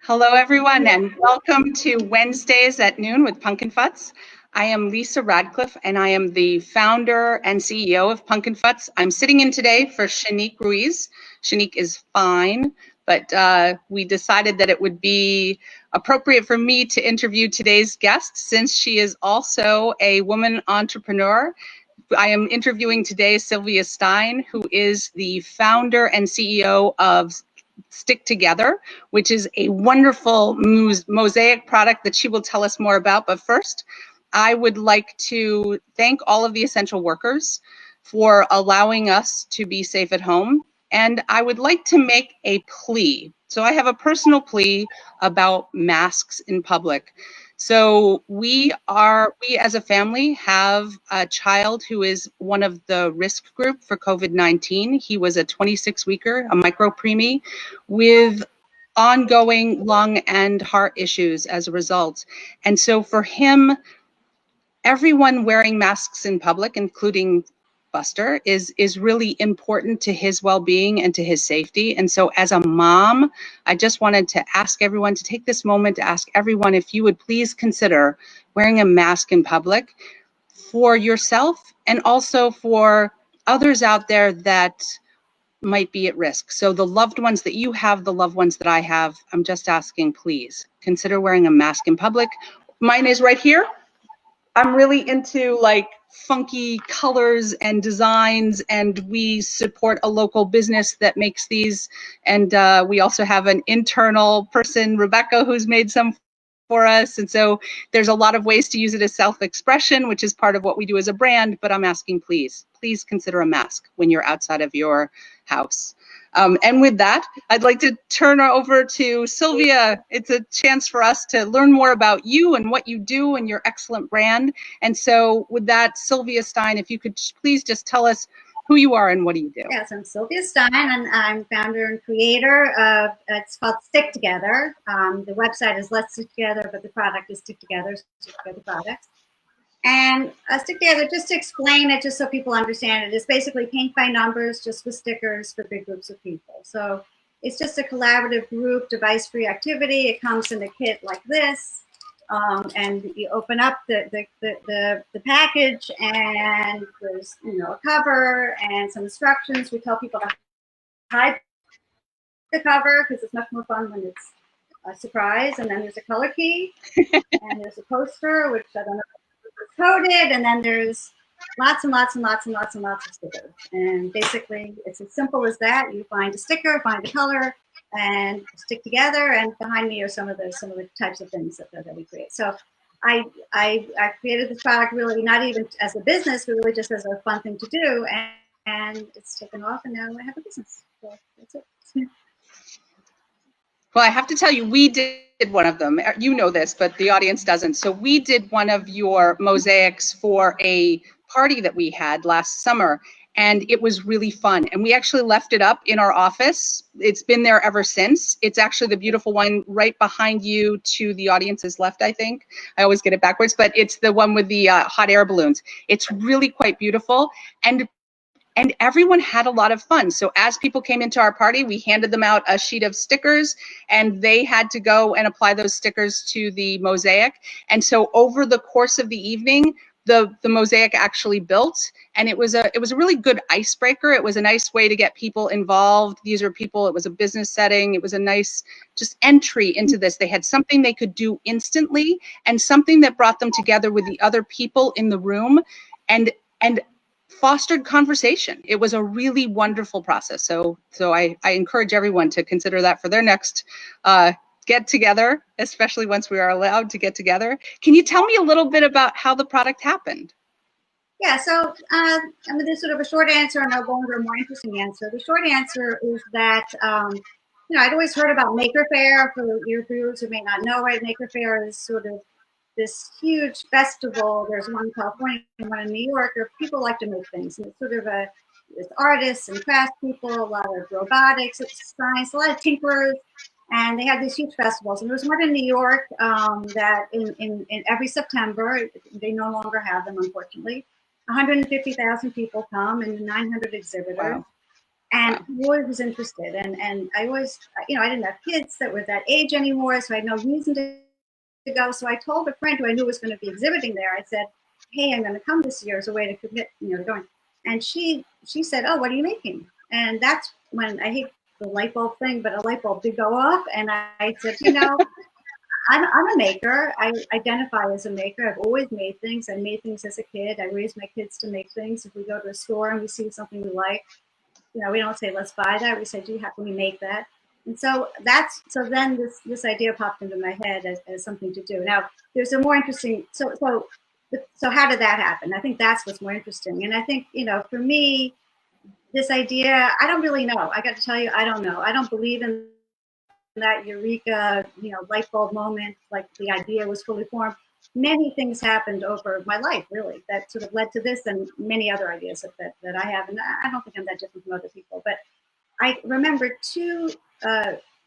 Hello, everyone, and welcome to Wednesdays at Noon with Pumpkin Futz. I am Lisa Radcliffe, and I am the founder and CEO of Pumpkin Futz. I'm sitting in today for Shanique Ruiz. Shanique is fine, but we decided that it would be appropriate for me to interview today's guest since she is also a woman entrepreneur. I am interviewing today Sylvia Stein, who is the founder and CEO of Stick Together, which is a wonderful mosaic product that she will tell us more about. But first, I would like to thank all of the essential workers for allowing us to be safe at home. And I would like to make a plea. So I have a personal plea about masks in public. So we as a family have a child who is one of the risk group for COVID-19. He was a 26-weeker, a micro preemie with ongoing lung and heart issues as a result. And so for him, everyone wearing masks in public, including Buster, is really important to his well-being and to his safety. And so as a mom, I just wanted to ask everyone to take this moment to ask everyone if you would please consider wearing a mask in public for yourself and also for others out there that might be at risk. So the loved ones that you have, the loved ones that I have, I'm just asking, please consider wearing a mask in public. Mine is right here. I'm really into like funky colors and designs, and we support a local business that makes these. And we also have an internal person, Rebecca, who's made some for us. And so there's a lot of ways to use it as self-expression, which is part of what we do as a brand. But I'm asking, please consider a mask when you're outside of your house. And with that, I'd like to turn over to Sylvia. It's a chance for us to learn more about you and what you do and your excellent brand. And so with that, Sylvia Stein, if you could please just tell us who you are and what do you do? Yes, I'm Sylvia Stein, and I'm founder and creator of, it's called Stick Together. The website is Let's Stick Together, but the product is Stick Together, Stick Together products. And Stick Together, just to explain it, just so people understand it, is basically paint by numbers, just with stickers for big groups of people. So it's just a collaborative group, device-free activity. It comes in a kit like this, and you open up the package, and there's a cover and some instructions. We tell people to hide the cover because it's much more fun when it's a surprise. And then there's a color key, and there's a poster, which I don't know. Coded, and then there's lots and lots and lots and lots and lots of stickers. And basically, it's as simple as that. You find a sticker, find a color, and stick together. And behind me are some of the types of things that we create. So I created this product really not even as a business, but really just as a fun thing to do. And it's taken off, and now I have a business. So that's it. Well, I have to tell you, we did one of them. You know this, but the audience doesn't. So we did one of your mosaics for a party that we had last summer, and it was really fun. And we actually left it up in our office. It's been there ever since. It's actually the beautiful one right behind you to the audience's left, I think. I always get it backwards, but it's the one with the hot air balloons. It's really quite beautiful. And everyone had a lot of fun. So as people came into our party, we handed them out a sheet of stickers, and they had to go and apply those stickers to the mosaic. And so over the course of the evening, the mosaic actually built, and it was a really good icebreaker. It was a nice way to get people involved. These are people, it was a business setting. It was a nice just entry into this. They had something they could do instantly and something that brought them together with the other people in the room and fostered conversation. It was a really wonderful process. So I encourage everyone to consider that for their next get together, especially once we are allowed to get together. Can you tell me a little bit about how the product happened? Yeah, so there's sort of a short answer and a longer, more interesting answer. The short answer is that I'd always heard about Maker Faire. For your viewers who may not know it, Maker Faire is sort of this huge festival. There's one in California and one in New York, where people like to make things. And it's sort of it's artists and craft people, a lot of robotics, it's science, a lot of tinkerers. And they had these huge festivals. And there was one in New York that in every September, they no longer have them, unfortunately. 150,000 people come and 900 exhibitors. Wow. And Wow. I always was interested, and I always, you know, I didn't have kids that were that age anymore, so I had no reason to go. So I told a friend who I knew was going to be exhibiting there. I said, "Hey, I'm going to come this year as a way to commit, you know, to going." And she said, "Oh, what are you making?" And that's when I hate the light bulb thing, but a light bulb did go off, and I said, "You know, I'm a maker. I identify as a maker. I've always made things. I made things as a kid. I raised my kids to make things. If we go to a store and we see something we like, you know, we don't say, let's buy that. We say, gee, how can we make that? And so then this idea popped into my head as something to do. Now, there's a more interesting, so how did that happen? I think that's what's more interesting. And I think, you know, for me, this idea, I don't really know. I got to tell you, I don't know. I don't believe in that eureka, you know, light bulb moment, like the idea was fully formed. Many things happened over my life, really, that sort of led to this and many other ideas that I have. And I don't think I'm that different from other people, but I remember two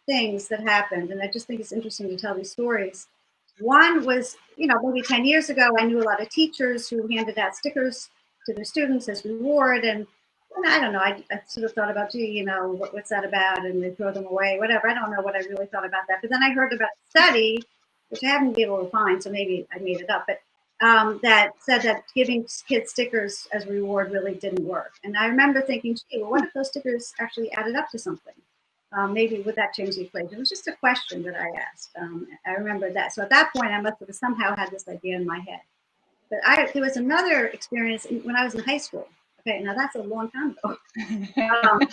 things that happened, and I just think it's interesting to tell these stories. One was, you know, maybe 10 years ago, I knew a lot of teachers who handed out stickers to their students as reward, and I don't know, I sort of thought about, gee, you know, what's that about? And they throw them away, whatever. I don't know what I really thought about that. But then I heard about a study, which I haven't been able to find, so maybe I made it up, but that said that giving kids stickers as a reward really didn't work. And I remember thinking, gee, well, what if those stickers actually added up to something? Maybe would that change the equation? It was just a question that I asked. I remember that. So at that point, I must have somehow had this idea in my head. But there was another experience when I was in high school. Okay, now that's a long time ago. I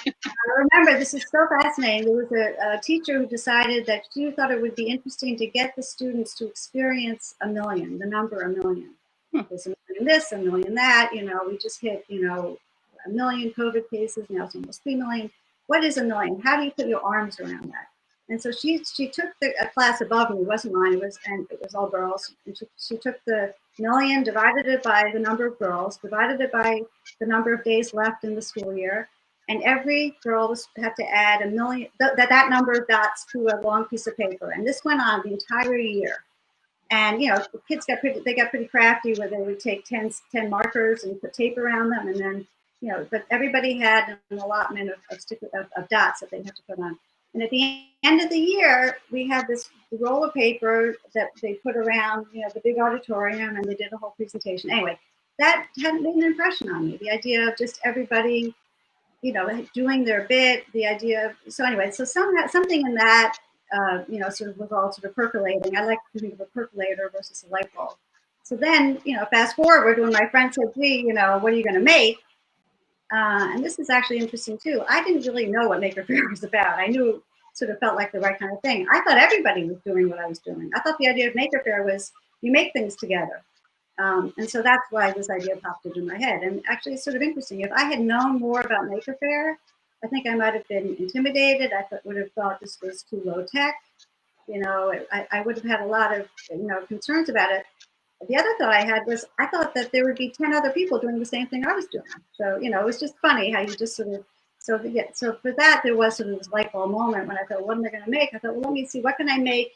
remember, this is so fascinating. There was a teacher who decided that she thought it would be interesting to get the students to experience a million, the number a million. There's a million this, a million that, you know, we just hit, you know, a million COVID cases, now it's almost 3 million. What is a million? How do you put your arms around that? And so she took a class above me, it wasn't mine, it was all girls. And she took the million, divided it by the number of girls, divided it by the number of days left in the school year, and every girl had to add a million, that number of dots to a long piece of paper. And this went on the entire year. And, you know, the kids got pretty crafty where they would take 10 markers and put tape around them. And then, you know, but everybody had an allotment of dots that they had to put on. And at the end of the year, we had this roll of paper that they put around, you know, the big auditorium, and they did a whole presentation. Anyway, that hadn't made an impression on me. The idea of just everybody, you know, doing their bit, the idea of, so anyway, so something in that, you know, sort of was all sort of percolating. I like to think of a percolator versus a light bulb. So then, you know, fast forward when my friend said, gee, you know, what are you going to make? And this is actually interesting too. I didn't really know what Maker Faire was about. I knew it sort of felt like the right kind of thing. I thought everybody was doing what I was doing. I thought the idea of Maker Faire was you make things together. And so that's why this idea popped into my head. And actually, it's sort of interesting. If I had known more about Maker Faire, I think I might have been intimidated. Would have thought this was too low tech. You know, I would have had a lot of, you know, concerns about it. The other thought I had was I thought that there would be 10 other people doing the same thing I was doing. So, you know, it was just funny how you just sort of, so for that, there was sort of this light bulb moment when I thought, what am I going to make? I thought, well, let me see, what can I make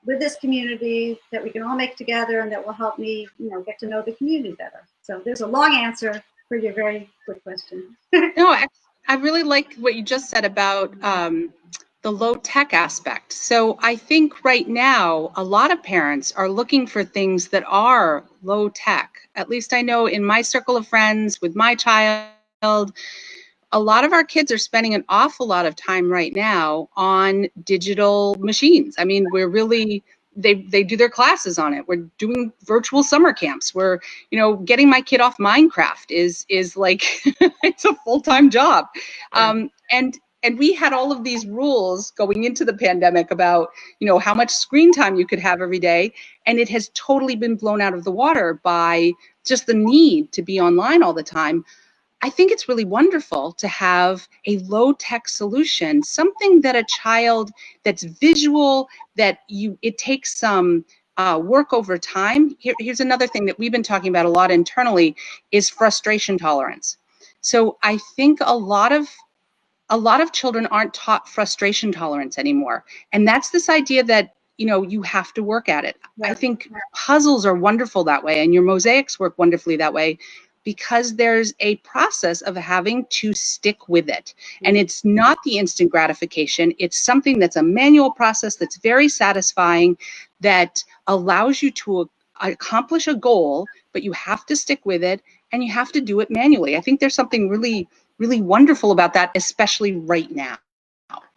with this community that we can all make together and that will help me, you know, get to know the community better. So there's a long answer for your very quick question. No, I really like what you just said about the low tech aspect. So I think right now, a lot of parents are looking for things that are low tech. At least I know in my circle of friends with my child, a lot of our kids are spending an awful lot of time right now on digital machines. I mean, we're really, they do their classes on it. We're doing virtual summer camps. We're, you know, getting my kid off Minecraft is like, it's a full-time job. And we had all of these rules going into the pandemic about, you know, how much screen time you could have every day. And it has totally been blown out of the water by just the need to be online all the time. I think it's really wonderful to have a low-tech solution, something that a child that's visual, that it takes some work over time. Here's another thing that we've been talking about a lot internally is frustration tolerance. So I think a lot of children aren't taught frustration tolerance anymore. And that's this idea that, you know, you have to work at it. I think puzzles are wonderful that way, and your mosaics work wonderfully that way. because there's a process of having to stick with it. And it's not the instant gratification. It's something that's a manual process that's very satisfying, that allows you to accomplish a goal, but you have to stick with it and you have to do it manually. I think there's something really, really wonderful about that, especially right now.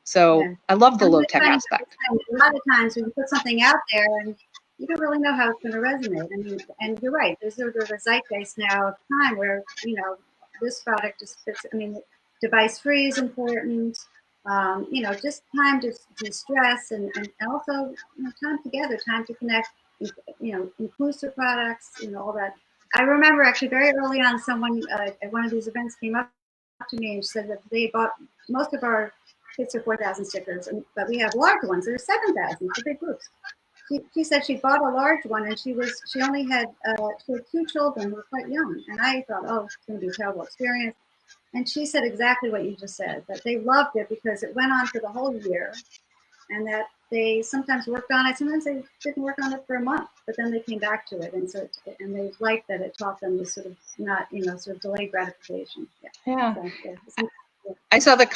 So Yeah. I love the low tech aspect. A lot of times when you put something out there and you don't really know how it's going to resonate. I mean, and you're right. There's sort of a zeitgeist now of time where, you know, this product just fits. I mean, device free is important. You know, just time to de-stress and also, you know, time together, time to connect, you know, inclusive products, you know, all that. I remember actually very early on, someone at one of these events came up to me and said that they bought most of our kits are 4,000 stickers, but we have large ones that are 7,000 for big groups. She said she bought a large one and she only had she had 2 children who were quite young, and I thought, oh, it's going to be a terrible experience. And she said exactly what you just said, that they loved it because it went on for the whole year, and that they sometimes worked on it. Sometimes they didn't work on it for a month, but then they came back to it, and so and they liked that it taught them this sort of not, you know, sort of delayed gratification. Yeah. So, yeah. I saw the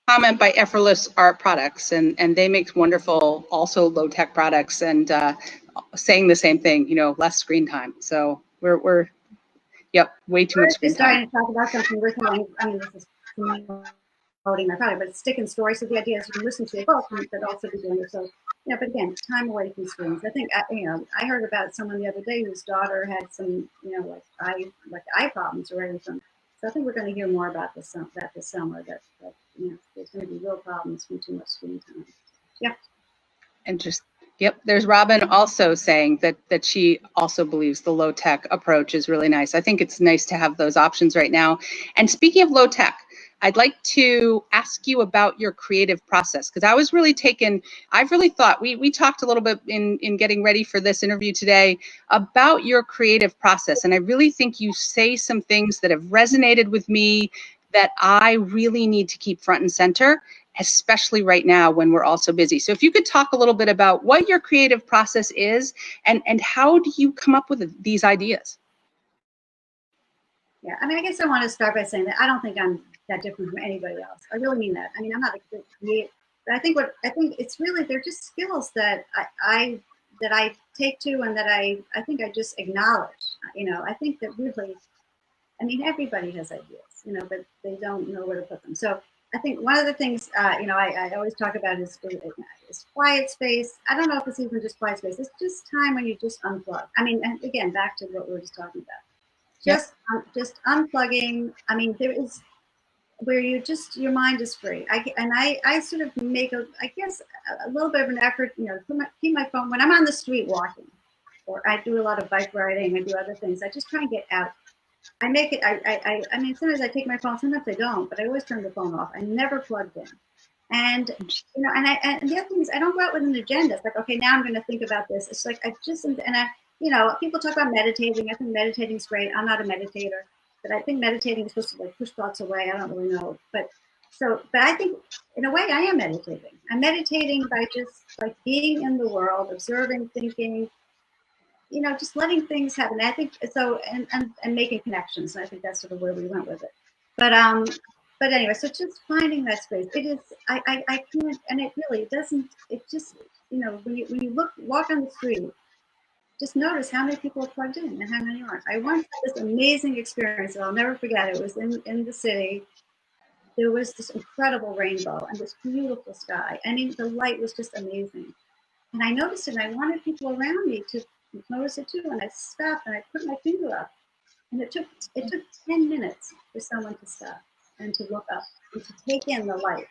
comment by Effortless Art Products, and they make wonderful, also low tech products, and saying the same thing. You know, less screen time. So we're yep, way too much screen time. Starting to talk about something we're telling. I mean, this is promoting my product, but it's stick and story. So the idea is you can listen to a book, but also be doing it. So, you know, but again, time away from screens. I think, you know, I heard about someone the other day whose daughter had some, you know, like eye problems already from. So I think we're going to hear more about this summer. That you know, there's going to be real problems from too much screen time. Yeah. And just yep, there's Robin also saying that she also believes the low tech approach is really nice. I think it's nice to have those options right now. And speaking of low tech, I'd like to ask you about your creative process, because I was really taken. I've really thought we talked a little bit in getting ready for this interview today about your creative process, and I really think you say some things that have resonated with me that I really need to keep front and center, especially right now when we're all so busy. So if you could talk a little bit about what your creative process is and how do you come up with these ideas? Yeah, I mean, I guess I want to start by saying that I don't think I'm that different from anybody else. I really mean that. I mean, I'm not a good creator, but I think it's really, they're just skills that I take to, and that I think I just acknowledge. You know, I think that really, I mean, everybody has ideas, you know, but they don't know where to put them. So I think one of the things, you know, I always talk about is quiet space. I don't know if it's even just quiet space. It's just time when you just unplug. I mean, and again, back to what we were just talking about. Just unplugging. I mean, there is where you just, your mind is free. I sort of make I guess a little bit of an effort, you know, keep my phone when I'm on the street walking, or I do a lot of bike riding. I do other things. I just try and get out. I make it. I mean, sometimes I take my phone. Sometimes I don't, but I always turn the phone off. I never plugged in. And you know, and the other thing is, I don't go out with an agenda. It's like, okay, now I'm going to think about this. It's like I just, and I, you know, people talk about meditating. I think meditating's great. I'm not a meditator, but I think meditating is supposed to like push thoughts away. I don't really know, but I think in a way I am meditating. I'm meditating by just like being in the world, observing, thinking, you know, just letting things happen. I think so, and making connections. And I think that's sort of where we went with it. But anyway, so just finding that space. It is, I can't, and it really doesn't, it just, you know, when you walk on the street, just notice how many people are plugged in and how many aren't. I once had this amazing experience that I'll never forget. It was in the city. There was this incredible rainbow and this beautiful sky. I mean, the light was just amazing. And I noticed it, and I wanted people around me to notice it too. And I stopped and I put my finger up. And it took 10 minutes for someone to stop and to look up and to take in the light.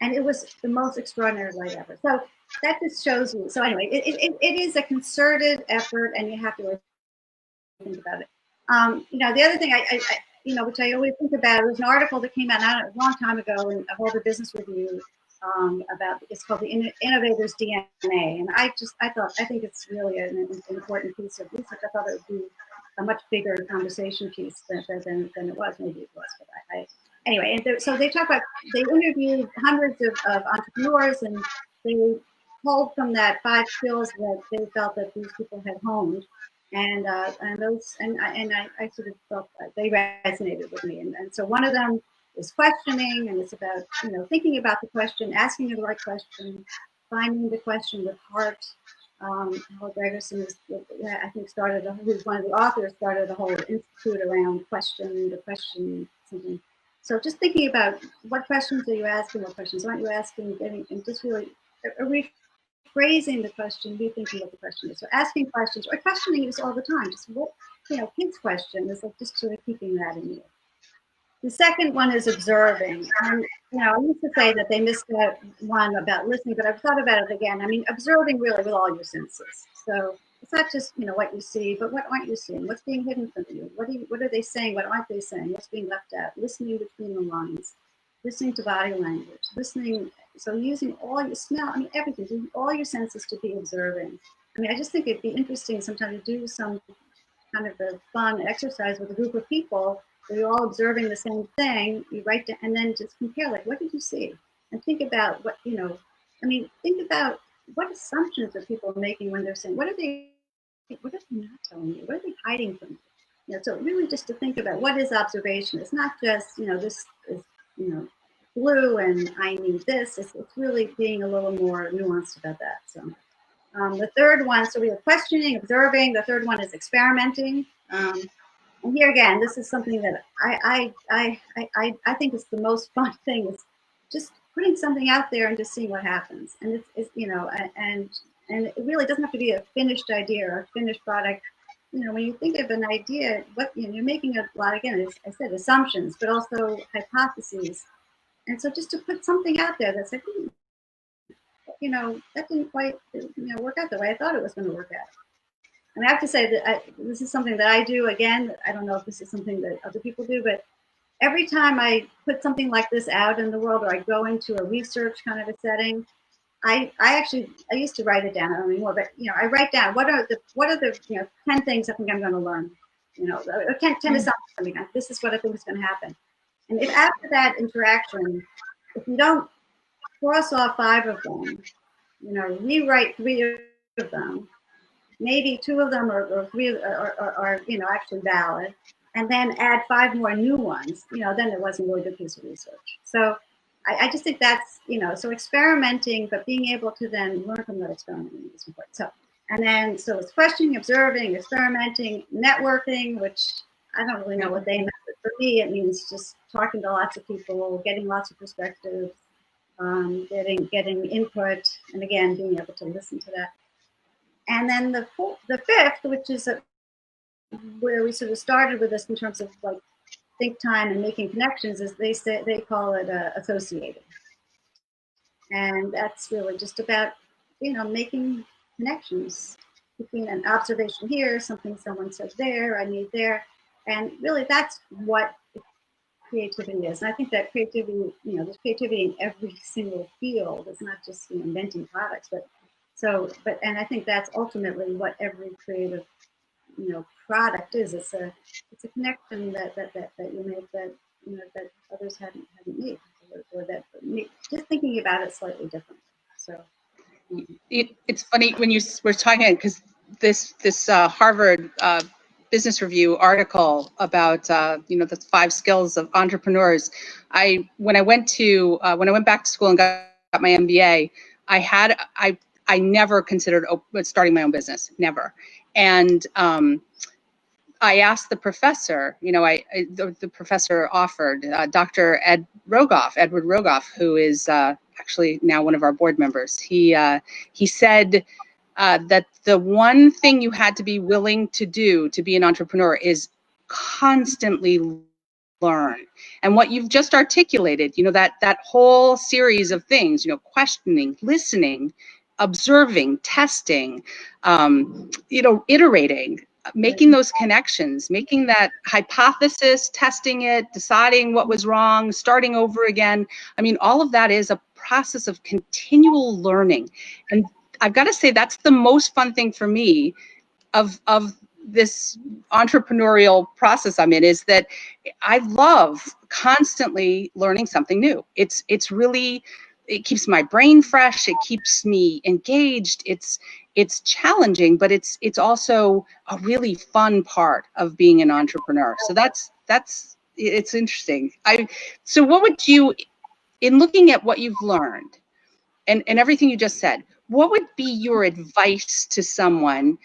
And it was the most extraordinary light ever. So that just shows you. So anyway, it is a concerted effort, and you have to really think about it. You know, the other thing I you know, which I always think about, was an article that came out a long time ago in a Harvard Business Review about, it's called the Innovator's DNA. And I think it's really an important piece of research. I thought it would be a much bigger conversation piece than it was. Maybe it was, but anyway. And so they interviewed hundreds of entrepreneurs, and they pulled from that 5 skills that they felt that these people had honed. I sort of felt that they resonated with me. And so one of them is questioning, and it's about, thinking about the question, asking the right question, finding the question with heart. Howard Gregerson is, I think, who's one of the authors, started a whole institute around the question something. So just thinking about what questions are you asking, what questions aren't you asking, and just really rephrasing the question, rethinking what the question is. So asking questions or questioning is all the time. Just what, kids' question is like just sort of keeping that in you. The second one is observing. And, I used to say that they missed that one about listening, but I've thought about it again. I mean, observing really with all your senses. So it's not just, what you see, but what aren't you seeing? What's being hidden from you? What are they saying? What aren't they saying? What's being left out? Listening between the lines, listening to body language, listening. So using all your smell, everything, using all your senses to be observing. I just think it'd be interesting sometime to do some kind of a fun exercise with a group of people where you're all observing the same thing. You write down and then just compare, like, what did you see? And think about what, think about what assumptions are people making when they're saying, what are they not telling you? What are they hiding from you? So really just to think about what is observation. It's not just, this is, blue and I need this. It's really being a little more nuanced about that. So the third one, so we have questioning, observing. The third one is experimenting. And here again, this is something that I think is the most fun thing, is just putting something out there and just seeing what happens. And it's and it really doesn't have to be a finished idea or a finished product. When you think of an idea, what you're making a lot, again, as I said, assumptions, but also hypotheses. And so just to put something out there that's like, that didn't quite, work out the way I thought it was going to work out. And I have to say that this is something that I do. Again, I don't know if this is something that other people do, but every time I put something like this out in the world, or I go into a research kind of a setting, I used to write it down. I don't anymore, but I write down what are the 10 things I think I'm going to learn. 10 assumptions. This is what I think is going to happen. And if after that interaction, if you don't cross off 5 of them, rewrite 3 of them. Maybe 2 of them or 3 are actually valid, and then add 5 more new ones. Then it wasn't really a good piece of research. So I just think that's so experimenting, but being able to then learn from that experimenting is important. So it's questioning, observing, experimenting, networking, which I don't really know what they meant, but for me it means just talking to lots of people, getting lots of perspectives, getting input, and again being able to listen to that. And then the 5th, which is where we sort of started with this in terms of like think time and making connections, is they call it associating, and that's really just about making connections between an observation here, something someone said there, I need there, and really that's what creativity is. And I think that creativity, there's creativity in every single field. It's not just inventing products, but I think that's ultimately what every creative, product is. It's a connection that you make that that others hadn't made, or that just thinking about it slightly differently. So it's funny when you were talking, because this Harvard Business Review article about the 5 skills of entrepreneurs. When I went back to school and got my MBA, I never considered starting my own business, never. And I asked the professor, the professor offered, Dr. Edward Rogoff, who is actually now one of our board members. He said that the one thing you had to be willing to do to be an entrepreneur is constantly learn. And what you've just articulated, that whole series of things, questioning, listening, observing, testing, iterating, making those connections, making that hypothesis, testing it, deciding what was wrong, starting over again. All of that is a process of continual learning. And I've got to say, that's the most fun thing for me of this entrepreneurial process I'm in, is that I love constantly learning something new. It's really, it keeps my brain fresh. It keeps me engaged. It's it's challenging, but it's also a really fun part of being an entrepreneur. So that's it's interesting. So what would you, in looking at what you've learned and everything you just said, what would be your advice to someone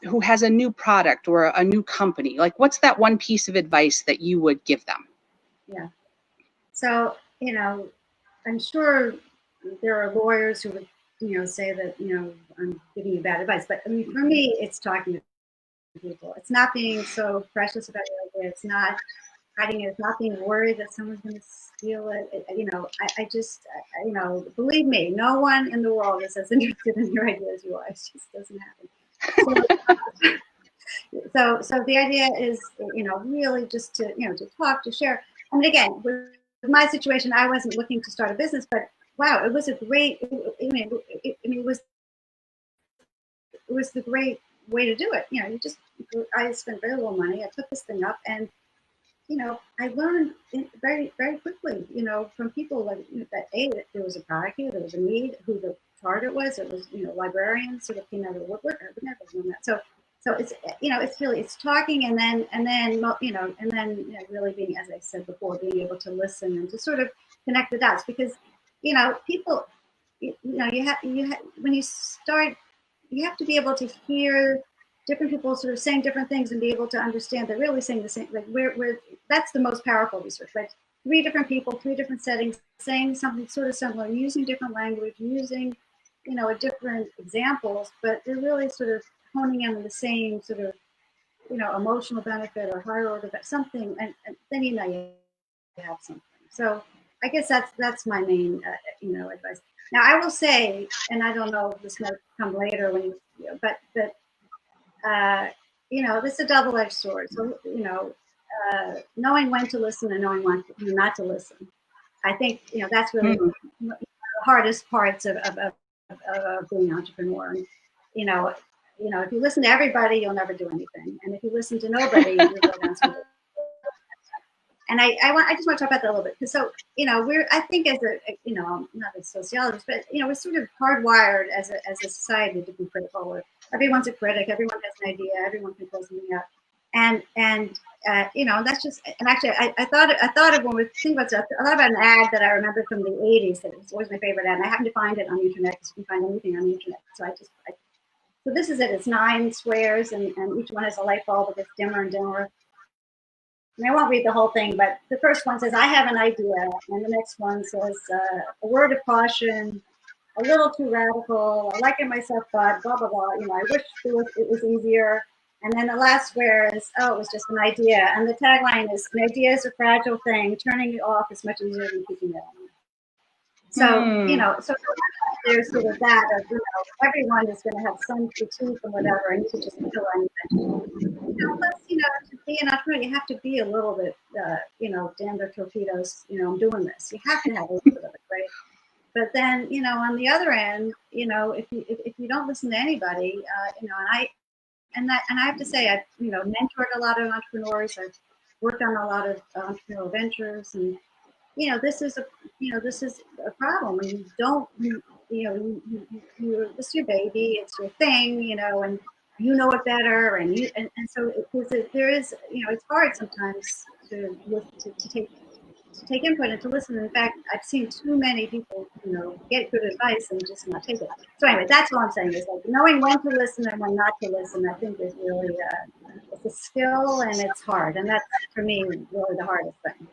who has a new product or a new company? Like, what's that one piece of advice that you would give them? Yeah. So, I'm sure there are lawyers who would, say that, I'm giving you bad advice. But I mean, for me, it's talking to people. It's not being so precious about your idea. It's not hiding it. It's not being worried that someone's going to steal it. I just, believe me, no one in the world is as interested in your idea as you are. It just doesn't happen. So the idea is, really just to talk, to share. I mean, again, with my situation, I wasn't looking to start a business, but wow, it was a great. It was the great way to do it. I spent very little money. I took this thing up, and I learned very, very quickly. From people like that. There was a product here, there was a need. Who the target was? It was librarians sort of came out of the woodwork. I would never have known that. So it's it's talking and then really being, as I said before, being able to listen and to sort of connect the dots, because people you have when you start, you have to be able to hear different people sort of saying different things and be able to understand they're really saying the same. Like we're that's the most powerful research. Like 3 different people, 3 different settings, saying something sort of similar, using different language, using different examples, but they're really sort of honing in on the same sort of emotional benefit or higher order something, and then you have something. So I guess that's my main advice. Now I will say, and I don't know if this might come later when but this is a double-edged sword. So knowing when to listen and knowing when not to listen. I think that's really the hardest parts of being an entrepreneur. And, if you listen to everybody, you'll never do anything. And if you listen to nobody, you'll go down some. And I just want to talk about that a little bit, because I think as I'm not a sociologist, but we're sort of hardwired as a society to be critical. Everyone's a critic. Everyone has an idea. Everyone can pull something out. And that's just, and actually I thought of when we think about stuff, I thought about an ad that I remember from the 80s that was always my favorite ad, and I happened to find it on the internet, because you can find anything on the internet. So this is it. It's 9 squares, and each one has a light bulb that gets dimmer and dimmer. And I won't read the whole thing, but the first one says, I have an idea. And the next one says, a word of caution, a little too radical, I like it myself, but blah, blah, blah. I wish it was easier. And then the last square is, it was just an idea. And the tagline is, an idea is a fragile thing. Turning it off is much easier than keeping it on. So, so there's sort of that of, everyone is going to have some critique and whatever, and you can just kill anything. Plus, to be an entrepreneur, you have to be a little bit, damn their torpedoes, I'm doing this. You have to have a little bit of it, right? But then, on the other end, if you don't listen to anybody, and I have to say, I've, mentored a lot of entrepreneurs. I've worked on a lot of entrepreneurial ventures, and this is a problem. When you don't, this is your baby, it's your thing, and you know it better, and so there is, it's hard sometimes to take input and to listen. In fact, I've seen too many people, get good advice and just not take it. So anyway, that's all I'm saying, is like knowing when to listen and when not to listen. I think is really it's a skill, and it's hard, and that's for me really the hardest thing.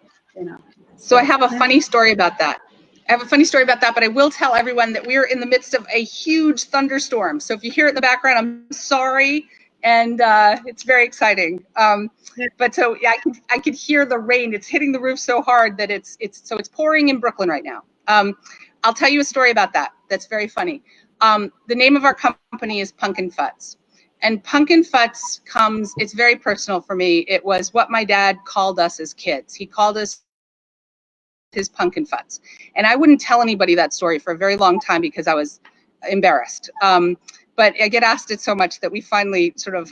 So I have a funny story about that. But I will tell everyone that we're in the midst of a huge thunderstorm. So if you hear it in the background, I'm sorry, and it's very exciting. But so yeah, I could hear the rain. It's hitting the roof so hard that it's pouring in Brooklyn right now. I'll tell you a story about that. That's very funny. The name of our company is Pumpkin Futz. And Pumpkin Futz it's very personal for me. It was what my dad called us as kids. He called us his Pumpkin Futz. And I wouldn't tell anybody that story for a very long time because I was embarrassed. But I get asked it so much that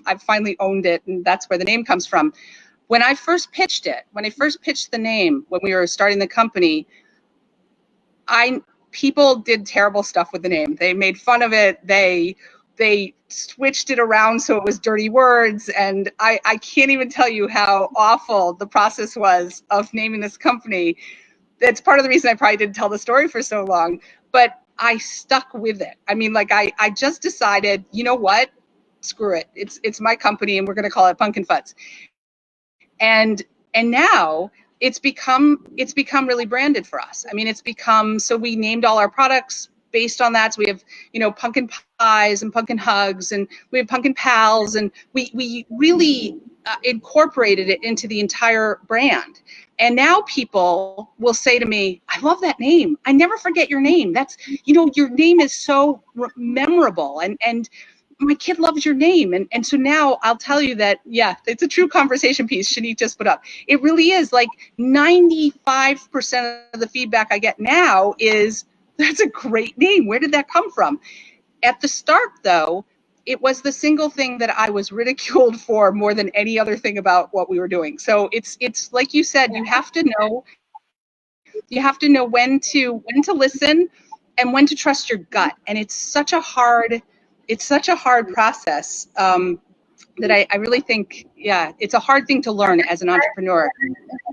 I finally owned it, and that's where the name comes from. When I first pitched the name, when we were starting the company, people did terrible stuff with the name. They made fun of it. They they switched it around so it was dirty words. And I can't even tell you how awful the process was of naming this company. That's part of the reason I probably didn't tell the story for so long, but I stuck with it. I mean, like I just decided, you know what? Screw it. It's my company and we're going to call it Pumpkin Futz. And now it's become really branded for us. I mean, it's become, so we named all our products based on that. So we have, you know, pumpkin pies and pumpkin hugs, and we have pumpkin pals, and we really incorporated it into the entire brand. And now people will say to me, I love that name. I never forget your name. That's, you know, your name is so memorable, and my kid loves your name. And so now I'll tell you that, yeah, it's a true conversation piece Shanique just put up. It really is. Like 95% of the feedback I get now is, that's a great name. Where did that come from? At the start, though, it was the single thing that I was ridiculed for more than any other thing about what we were doing. So it's like you said, you have to know when to listen and when to trust your gut. And it's such a hard process that I really think, yeah, it's a hard thing to learn as an entrepreneur.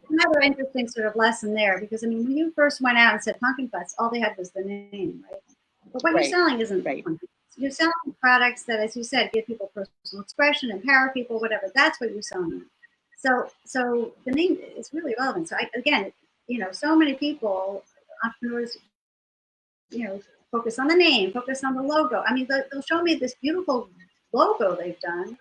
Another interesting sort of lesson there, because I mean, when you first went out and said Pumpkin Futz, all they had was the name, right? But what you're selling isn't Pumpkin Futz. You're selling products that, as you said, give people personal expression, empower people, whatever. That's what you're selling. So the name is really relevant. So again, you know, so many people, entrepreneurs, you know, focus on the name, focus on the logo. I mean, they'll show me this beautiful logo they've done.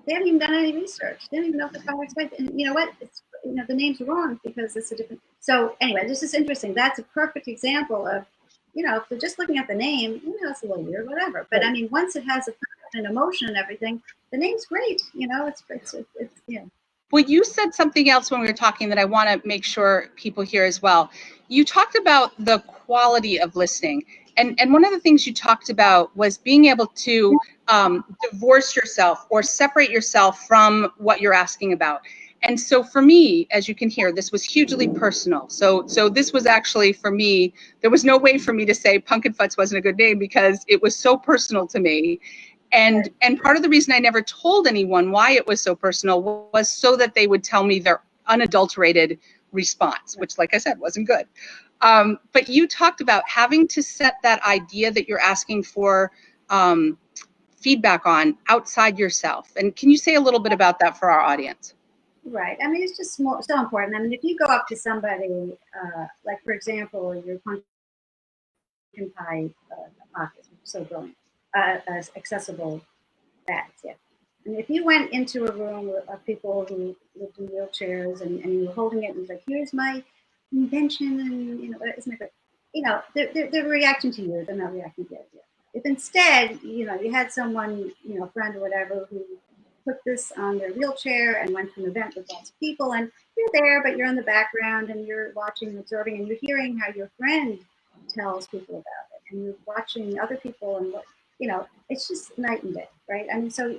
They haven't even done any research. They don't even know if the product's right. And you know what? It's, you know, the name's wrong because it's a different. So anyway, this is interesting. That's a perfect example of, you know, if they're just looking at the name, you know, it's a little weird, whatever. But I mean, once it has an emotion and everything, the name's great. You know, it's yeah. Well, you said something else when we were talking that I want to make sure people hear as well. You talked about the quality of listening. And one of the things you talked about was being able to divorce yourself or separate yourself from what you're asking about. And so for me, as you can hear, this was hugely personal. So this was actually, for me, there was no way for me to say Pumpkin Futz wasn't a good name because it was so personal to me. And part of the reason I never told anyone why it was so personal was so that they would tell me their unadulterated response, which, like I said, wasn't good. But you talked about having to set that idea that you're asking for feedback on outside yourself. And can you say a little bit about that for our audience? Right. I mean, it's just so important. I mean, if you go up to somebody, like, for example, your pumpkin pie pockets, so brilliant, accessible bags, yeah. And if you went into a room of people who lived in wheelchairs and you were holding it and was like, here's my invention, and, you know, isn't it great? You know, they're reacting to you. They're not reacting to the idea. If instead, you know, you had someone, you know, a friend or whatever, who put this on their wheelchair and went to an event with lots of people, and you're there, but you're in the background and you're watching and observing, and you're hearing how your friend tells people about it, and you're watching other people, and what, you know, it's just night and day, right? I mean, so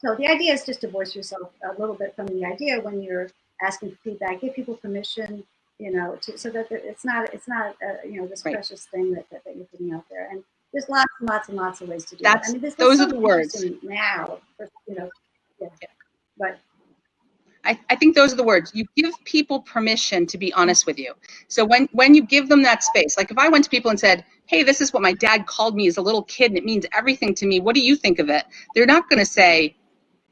so the idea is just divorce yourself a little bit from the idea when you're asking for feedback. Give people permission, you know, so that it's not you know, this precious thing that you're putting out there. And there's lots and lots and lots of ways to do it. I mean, those are the words now. You know, yeah. But I think those are the words. You give people permission to be honest with you. So when you give them that space, like if I went to people and said, hey, this is what my dad called me as a little kid and it means everything to me, what do you think of it? They're not going to say,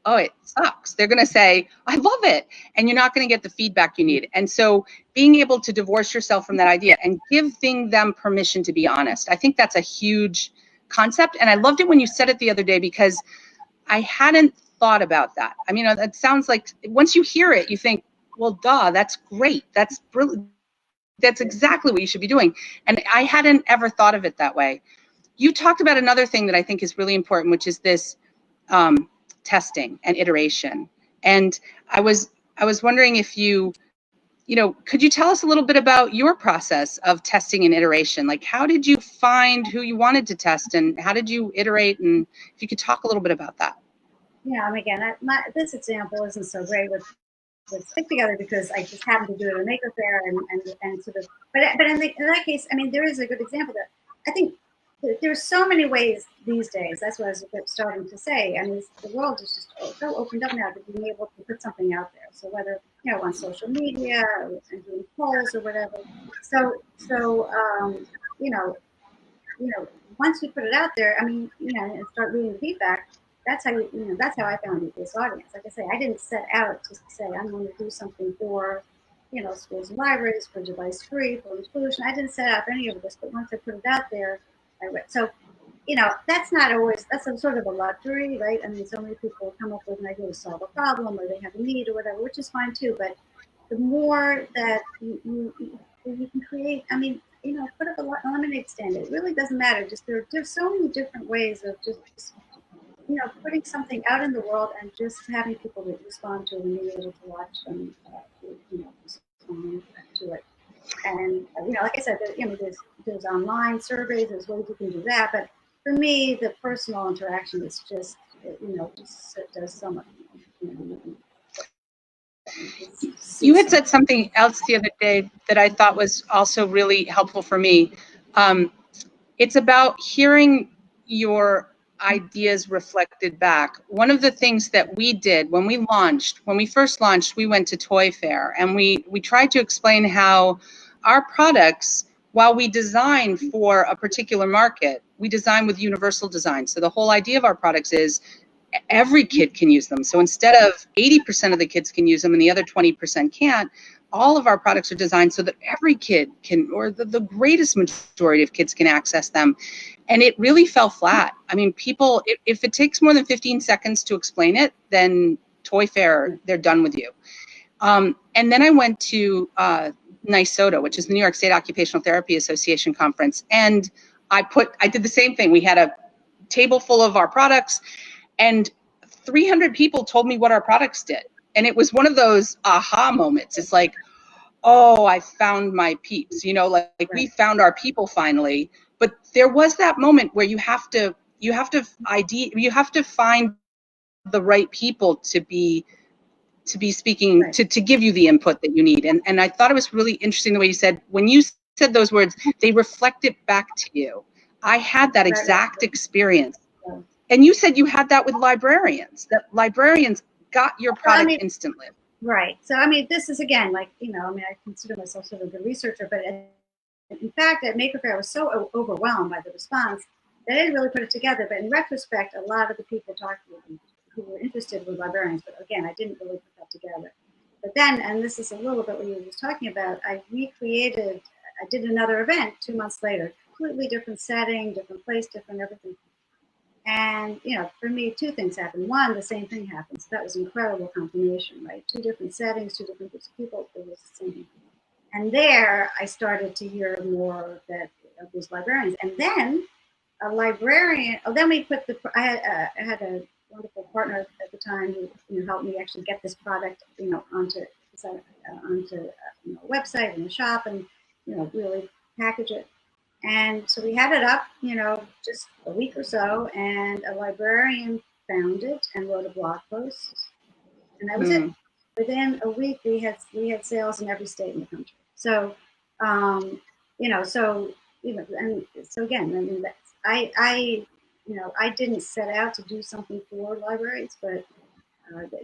oh, it sucks. They're going to say, I love it. And you're not going to get the feedback you need. And so being able to divorce yourself from that idea and giving them permission to be honest, I think that's a huge concept. And I loved it when you said it the other day because I hadn't thought about that. I mean, that sounds like once you hear it, you think, well, duh, that's great. That's brilliant. That's exactly what you should be doing. And I hadn't ever thought of it that way. You talked about another thing that I think is really important, which is this testing and iteration. And I was wondering if you know, could you tell us a little bit about your process of testing and iteration? Like, how did you find who you wanted to test and how did you iterate? And if you could talk a little bit about that. Yeah, I mean, again, this example isn't so great with Stick Together because I just happened to do it at a maker fair and sort of, but in that case, I mean, there is a good example there. I think there's so many ways these days. That's what I was starting to say. I mean, the world is just so opened up now to being able to put something out there. So whether, you know, on social media or doing polls or whatever. So you know, once you put it out there, I mean, you know, and start reading the feedback, that's how you know, that's how I found this audience. Like I say, I didn't set out to say I'm going to do something for, you know, schools and libraries, for device free, for inclusion. I didn't set out for any of this, but once I put it out there, I read. So, you know, that's not always, that's a sort of a luxury, right? I mean, so many people come up with an idea to solve a problem or they have a need or whatever, which is fine too. But the more that you can create, I mean, you know, put up a lemonade stand. It really doesn't matter. Just there's so many different ways of just, you know, putting something out in the world and just having people that respond to it and being able to watch them, you know, respond to it. And you know, like I said, you know, there's online surveys. There's ways you can do that. But for me, the personal interaction is just, you know, just does so much. You know, you had said something else the other day that I thought was also really helpful for me. It's about hearing your ideas reflected back. One of the things that we did when we first launched, we went to Toy Fair and we tried to explain how our products, while we design for a particular market, we design with universal design. So the whole idea of our products is every kid can use them. So instead of 80% of the kids can use them and the other 20% can't, all of our products are designed so that every kid can, or the greatest majority of kids can access them. And it really fell flat. I mean, people, if it takes more than 15 seconds to explain it, then Toy Fair, they're done with you. And then I went to NYSOTA, which is the New York State Occupational Therapy Association conference. And I did the same thing. We had a table full of our products and 300 people told me what our products did. And it was one of those aha moments. It's like, oh, I found my peeps, you know, like we found our people finally. But there was that moment where you have to find the right people to be speaking, right, to give you the input that you need. And I thought it was really interesting the way you said, when you said those words, they reflect it back to you. I had that exact experience. And you said you had that with librarians, that librarians got your product instantly. Right. So, I mean, this is, again, like, you know, I mean, I consider myself sort of a researcher, but in fact, at Maker Faire, I was so overwhelmed by the response that I didn't really put it together. But in retrospect, a lot of the people talked with me who were interested were librarians. But again, I didn't really put that together. But then, and this is a little bit what you were just talking about, I did another event 2 months later, completely different setting, different place, different everything. And, you know, for me, two things happened. One, the same thing happened. So that was incredible confirmation, right? Two different settings, two different groups of people, it was the same thing. And there, I started to hear more of these librarians. And then a librarian, then we put I had a wonderful partner at the time who, you know, helped me actually get this product, you know, onto you know, a website and a shop and, you know, really package it. And so we had it up, you know, just a week or so, and a librarian found it and wrote a blog post, and that was it. Within a week, we had sales in every state in the country. So, you know, and so again, I mean, you know, I didn't set out to do something for libraries, but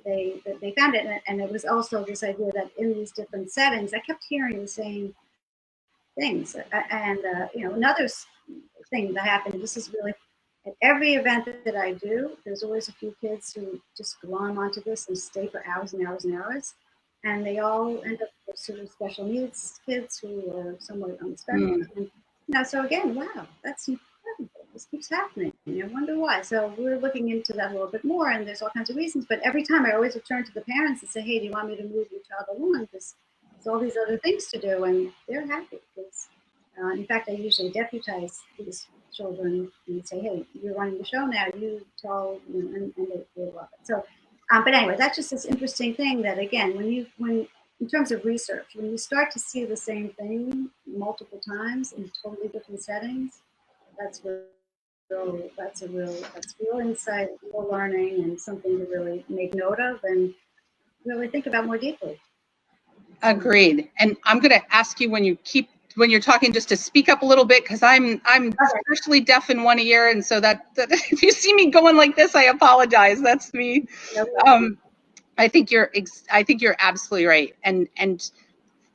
they found it, and it was also this idea that in these different settings, I kept hearing the same things. And you know, another thing that happened, this is really at every event that I do, there's always a few kids who just glom onto this and stay for hours and hours and hours, and they all end up with sort of special needs kids who are somewhat on the spectrum. And, you know, so again, wow, that's incredible. This keeps happening. I wonder why. So we're looking into that a little bit more, and there's all kinds of reasons. But every time I always return to the parents and say, hey, do you want me to move your child along? Because all these other things to do, and they're happy because, in fact, I usually deputize these children and say, "Hey, you're running the show now. You tell," and they love it. So, but anyway, that's just this interesting thing that, again, when in terms of research, when you start to see the same thing multiple times in totally different settings, that's real insight, real learning, and something to really make note of and really think about more deeply. Agreed. And I'm going to ask you, when you keep when you're talking, just to speak up a little bit, because I'm partially deaf in one ear, and so that if you see me going like this, I apologize. That's me. I think you're absolutely right, and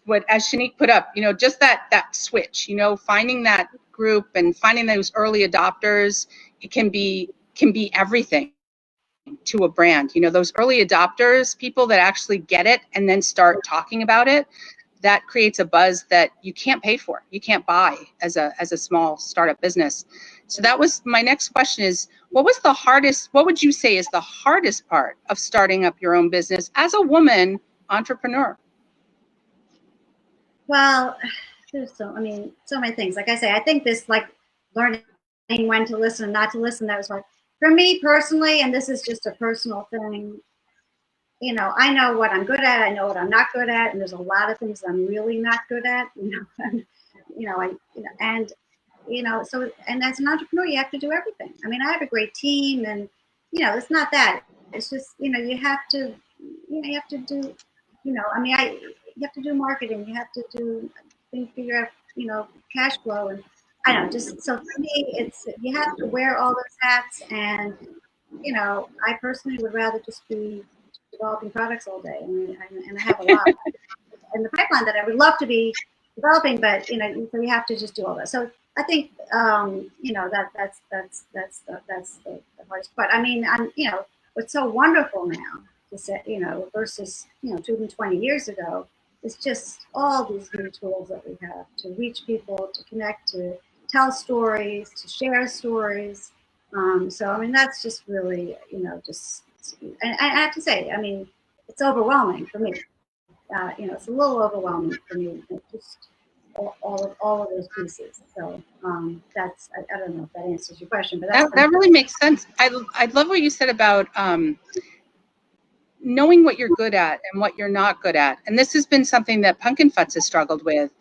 what, as Shanique put up, just that switch, finding that group and finding those early adopters, it can be everything to a brand. Those early adopters, people that actually get it and then start talking about it, that creates a buzz that you can't pay for, you can't buy as a small startup business. So that was my next question: is what would you say is the hardest part of starting up your own business as a woman entrepreneur? Well, there's so many things. Like I say, I think this, like, learning when to listen and not to listen, that was hard. For me personally, and this is just a personal thing, I know what I'm good at, I know what I'm not good at, and there's a lot of things I'm really not good at, so, and as an entrepreneur, you have to do everything. I mean, I have a great team, and, it's not that. It's just, you have to do, you have to do marketing, you have to do, figure out, cash flow, and I don't know, just, so for me, it's, you have to wear all those hats, and, I personally would rather just be developing products all day. And I have a lot in the pipeline that I would love to be developing, but, so you have to just do all that. So I think, that's the hardest part. I mean, what's so wonderful now to say, versus, even 20 years ago, is just all these new tools that we have to reach people, to connect, to tell stories, to share stories. So, I mean, that's just really, and I have to say, I mean, it's overwhelming for me. It's a little overwhelming for me, just all of those pieces. So that's, I don't know if that answers your question, but that really makes sense. I love what you said about knowing what you're good at and what you're not good at. And this has been something that Pumpkin Futz has struggled with.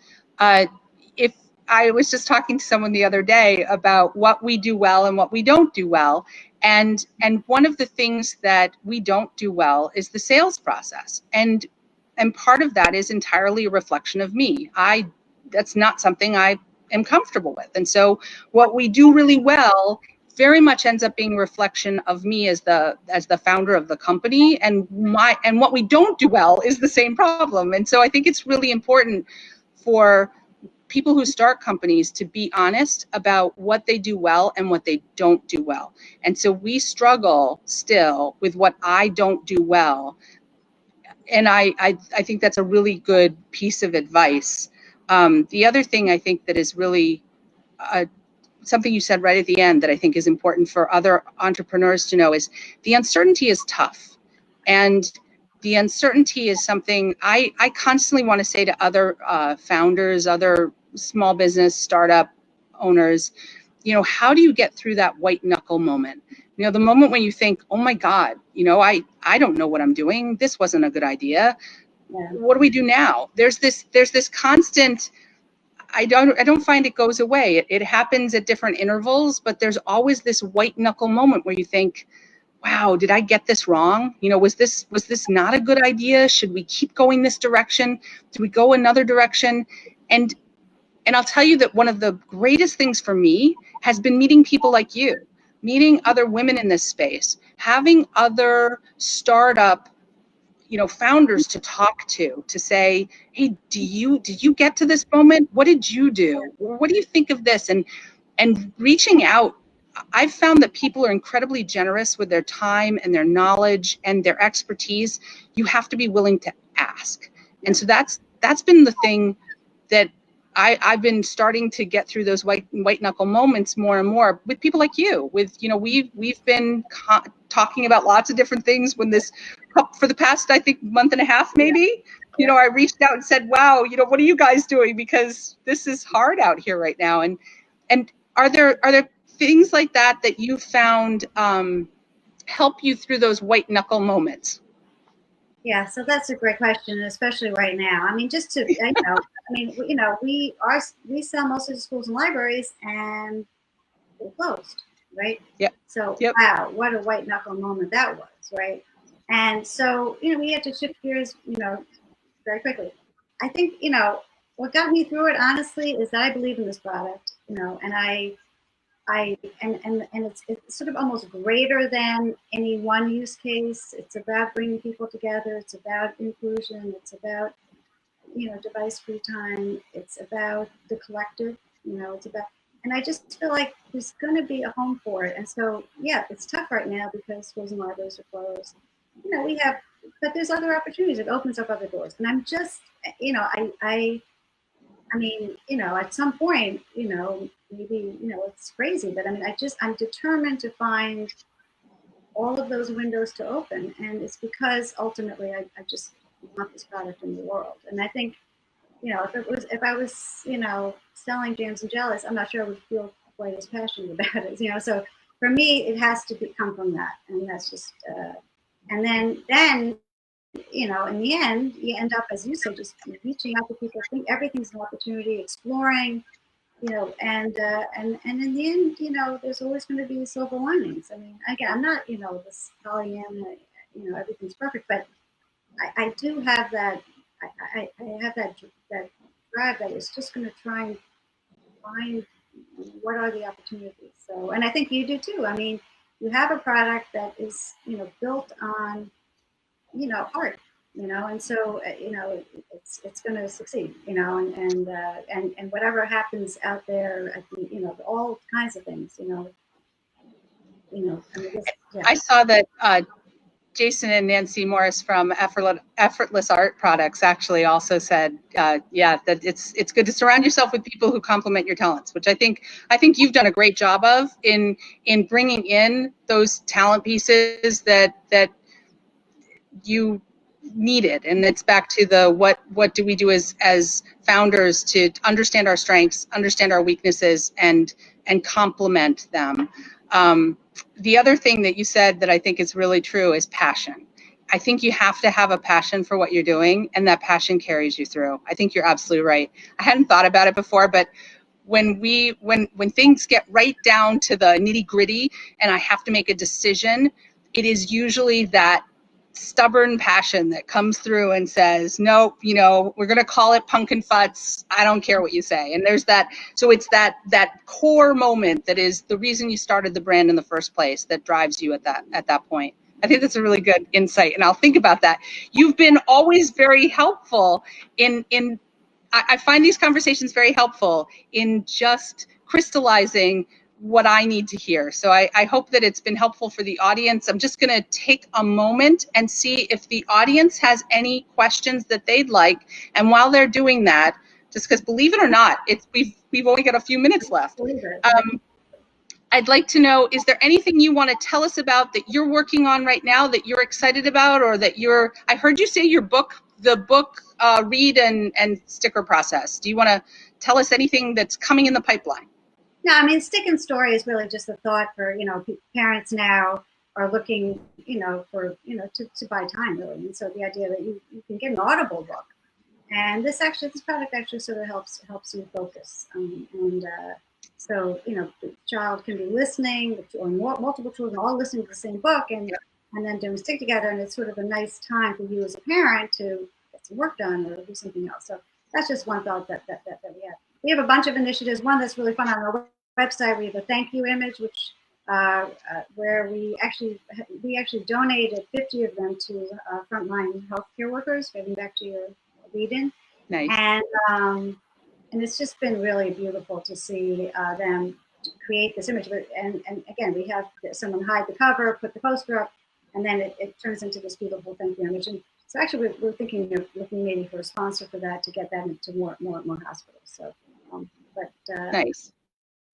If I was just talking to someone the other day about what we do well and what we don't do well. And one of the things that we don't do well is the sales process. And part of that is entirely a reflection of me. That's not something I am comfortable with. And so what we do really well very much ends up being a reflection of me as the founder of the company, and what we don't do well is the same problem. And so I think it's really important for people who start companies to be honest about what they do well and what they don't do well. And so we struggle still with what I don't do well. And I think that's a really good piece of advice. The other thing I think that is really something you said right at the end that I think is important for other entrepreneurs to know is the uncertainty is tough. And the uncertainty is something I constantly want to say to other founders, other small business startup owners, how do you get through that white knuckle moment? The moment when you think, oh my God, I don't know what I'm doing. This wasn't a good idea. Yeah. What do we do now? There's this constant, I don't find it goes away. It happens at different intervals, but there's always this white knuckle moment where you think, wow, did I get this wrong? Was this not a good idea? Should we keep going this direction? Do we go another direction? And I'll tell you that one of the greatest things for me has been meeting people like you, meeting other women in this space, having other startup founders to talk to say, hey, did you get to this moment? What did you do? What do you think of this? And reaching out, I've found that people are incredibly generous with their time and their knowledge and their expertise. You have to be willing to ask. And so that's been the thing that I've been starting to get through those white knuckle moments more and more with people like you. With we've been talking about lots of different things for the past, I think, month and a half maybe. I reached out and said, wow, what are you guys doing, because this is hard out here right now. And are there things like that you found help you through those white knuckle moments? Yeah, so that's a great question, especially right now. I mean, just to, we sell most of the schools and libraries, and they're closed, right? Yeah. So, wow, what a white knuckle moment that was, right? And so, we had to shift gears, very quickly. I think, what got me through it, honestly, is that I believe in this product, you know, and it's sort of almost greater than any one use case. It's about bringing people together. It's about inclusion. It's about, you know, device-free time. It's about the collective, you know, it's about, and I just feel like there's going to be a home for it. And so, yeah, it's tough right now because schools and libraries are closed. You know, but there's other opportunities. It opens up other doors. And I'm just, you know, I mean, you know, at some point, you know, maybe, you know, it's crazy, but I mean, I'm determined to find all of those windows to open. And it's because ultimately I just want this product in the world. And I think, you know, if I was, you know, selling jams and jellies, I'm not sure I would feel quite as passionate about it, you know. So for me, it has to come from that. And that's just, and then, you know, in the end, you end up, as you said, just reaching out to people. I think everything's an opportunity, exploring, you know, and in the end, you know, there's always going to be silver linings. I mean, again, I'm not, you know, this Pollyanna, you know, everything's perfect, but I do have that. I have that drive that is just going to try and find what are the opportunities. So, and I think you do too. I mean, you have a product that is, you know, built on, you know, art, you know, and so, you know, it's going to succeed, you know, and whatever happens out there, I think, you know, all kinds of things, you know, I mean, yeah. I saw that Jason and Nancy Morris from Effortless Art Products actually also said, yeah, that it's good to surround yourself with people who complement your talents, which I think you've done a great job of in bringing in those talent pieces that you needed. And it's back to the what do we do as founders to understand our strengths, understand our weaknesses, and complement them. The other thing that you said that I think is really true is passion. I think you have to have a passion for what you're doing, and that passion carries you through. I think you're absolutely right. I hadn't thought about it before, but when things get right down to the nitty-gritty and I have to make a decision, it is usually that stubborn passion that comes through and says, nope, you know, we're going to call it Pumpkin Futz. I don't care what you say. And there's that. So it's that core moment that is the reason you started the brand in the first place that drives you at that point. I think that's a really good insight, and I'll think about that. You've been always very helpful I find these conversations very helpful in just crystallizing what I need to hear. So I hope that it's been helpful for the audience. I'm just going to take a moment and see if the audience has any questions that they'd like. And while they're doing that, just because, believe it or not, we've only got a few minutes left. I'd like to know, is there anything you want to tell us about that you're working on right now that you're excited about, or that I heard you say the book read and sticker process. Do you want to tell us anything that's coming in the pipeline? No, I mean, Stick and Story is really just a thought for, you know, parents now are looking, you know, for, you know, to buy time, really. And so the idea that you can get an Audible book, and this product actually sort of helps you focus. So, you know, the child can be listening, or multiple children all listening to the same book, and then doing Stick together, and it's sort of a nice time for you as a parent to get some work done or do something else. So that's just one thought that we have. We have a bunch of initiatives. One that's really fun on our website. We have a thank you image, which where we actually donated 50 of them to frontline healthcare workers. Getting back to your read-in, nice. And it's just been really beautiful to see them create this image. And again, we have someone hide the cover, put the poster up, and then it turns into this beautiful thank you image. And so actually, we're thinking of looking maybe for a sponsor for that to get that into more hospitals. So, nice.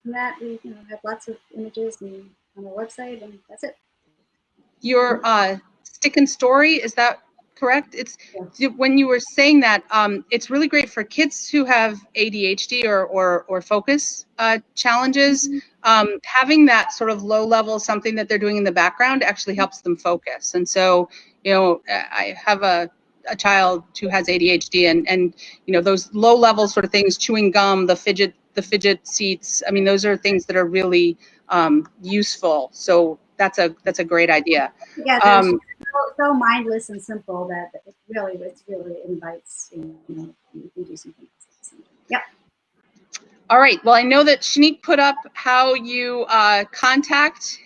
From that, we have lots of images on our website, and that's it. Your Stick and Story, is that correct? It's when you were saying that, it's really great for kids who have ADHD or focus challenges. Having that sort of low level something that they're doing in the background actually helps them focus. And so, you know, I have a child who has ADHD, and you know, those low level sort of things, chewing gum, the fidget seats. I mean, those are things that are really useful. So that's a great idea. Yeah, so mindless and simple that it really invites, you know, you can do something else. All right. Well, I know that Shanique put up how you contact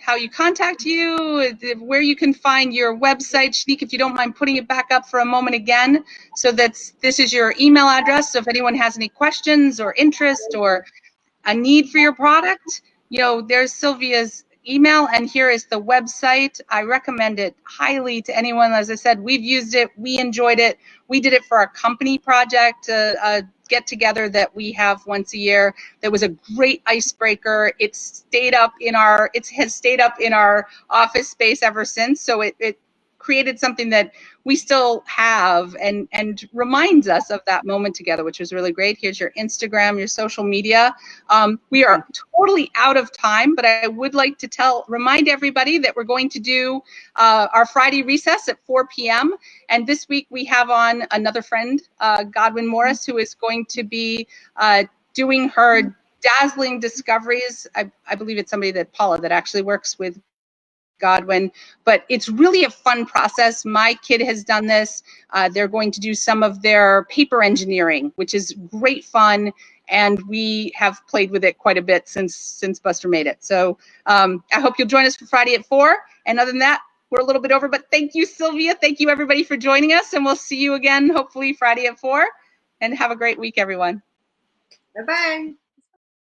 you, where you can find your website. Shanique, if you don't mind putting it back up for a moment again, so that this is your email address. So if anyone has any questions or interest or a need for your product, you know, there's Sylvia's email, and here is the website. I recommend it highly to anyone. As I said, we've used it, we enjoyed it. We did it for our company project, a get together that we have once a year. That was a great icebreaker. It has stayed up in our office space ever since. So it created something that we still have and reminds us of that moment together, which was really great. Here's your Instagram, your social media. We are totally out of time, but I would like to remind everybody that we're going to do our Friday recess at 4 p.m. And this week we have on another friend, Godwin Morris, who is going to be doing her Dazzling Discoveries. I believe it's somebody that Paula that actually works with Godwin, but it's really a fun process. My kid has done this. They're going to do some of their paper engineering, which is great fun, and we have played with it quite a bit since Buster made it. So I hope you'll join us for Friday at 4. And other than that, we're a little bit over, but thank you, Sylvia. Thank you, everybody, for joining us, and we'll see you again, hopefully Friday at 4. And have a great week, everyone. Bye-bye.